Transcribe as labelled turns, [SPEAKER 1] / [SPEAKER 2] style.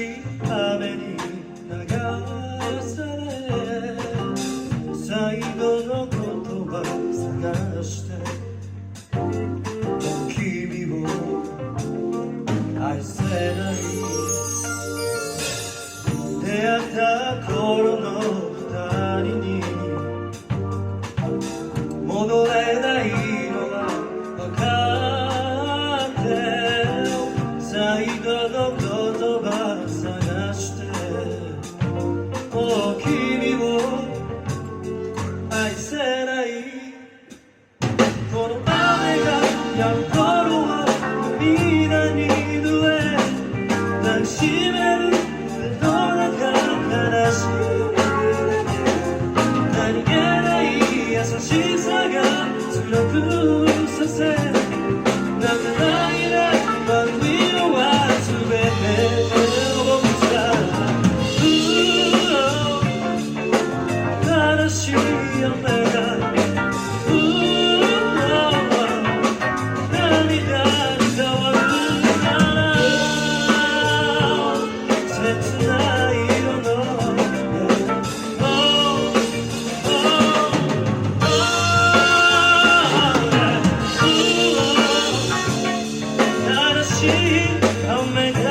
[SPEAKER 1] しい雨に流され最後の言葉探して君を愛せない出会った頃の二人に戻れないのは分かって最後の言葉探してもう君を愛せないこの雨が止む頃は涙に濡れ抱きしめる胸の中悲しい何気ない優しさが辛くさせ泣かないで悪いのは全て僕さ悲しい雨が涙に変わるなら切ない色の悲しい雨が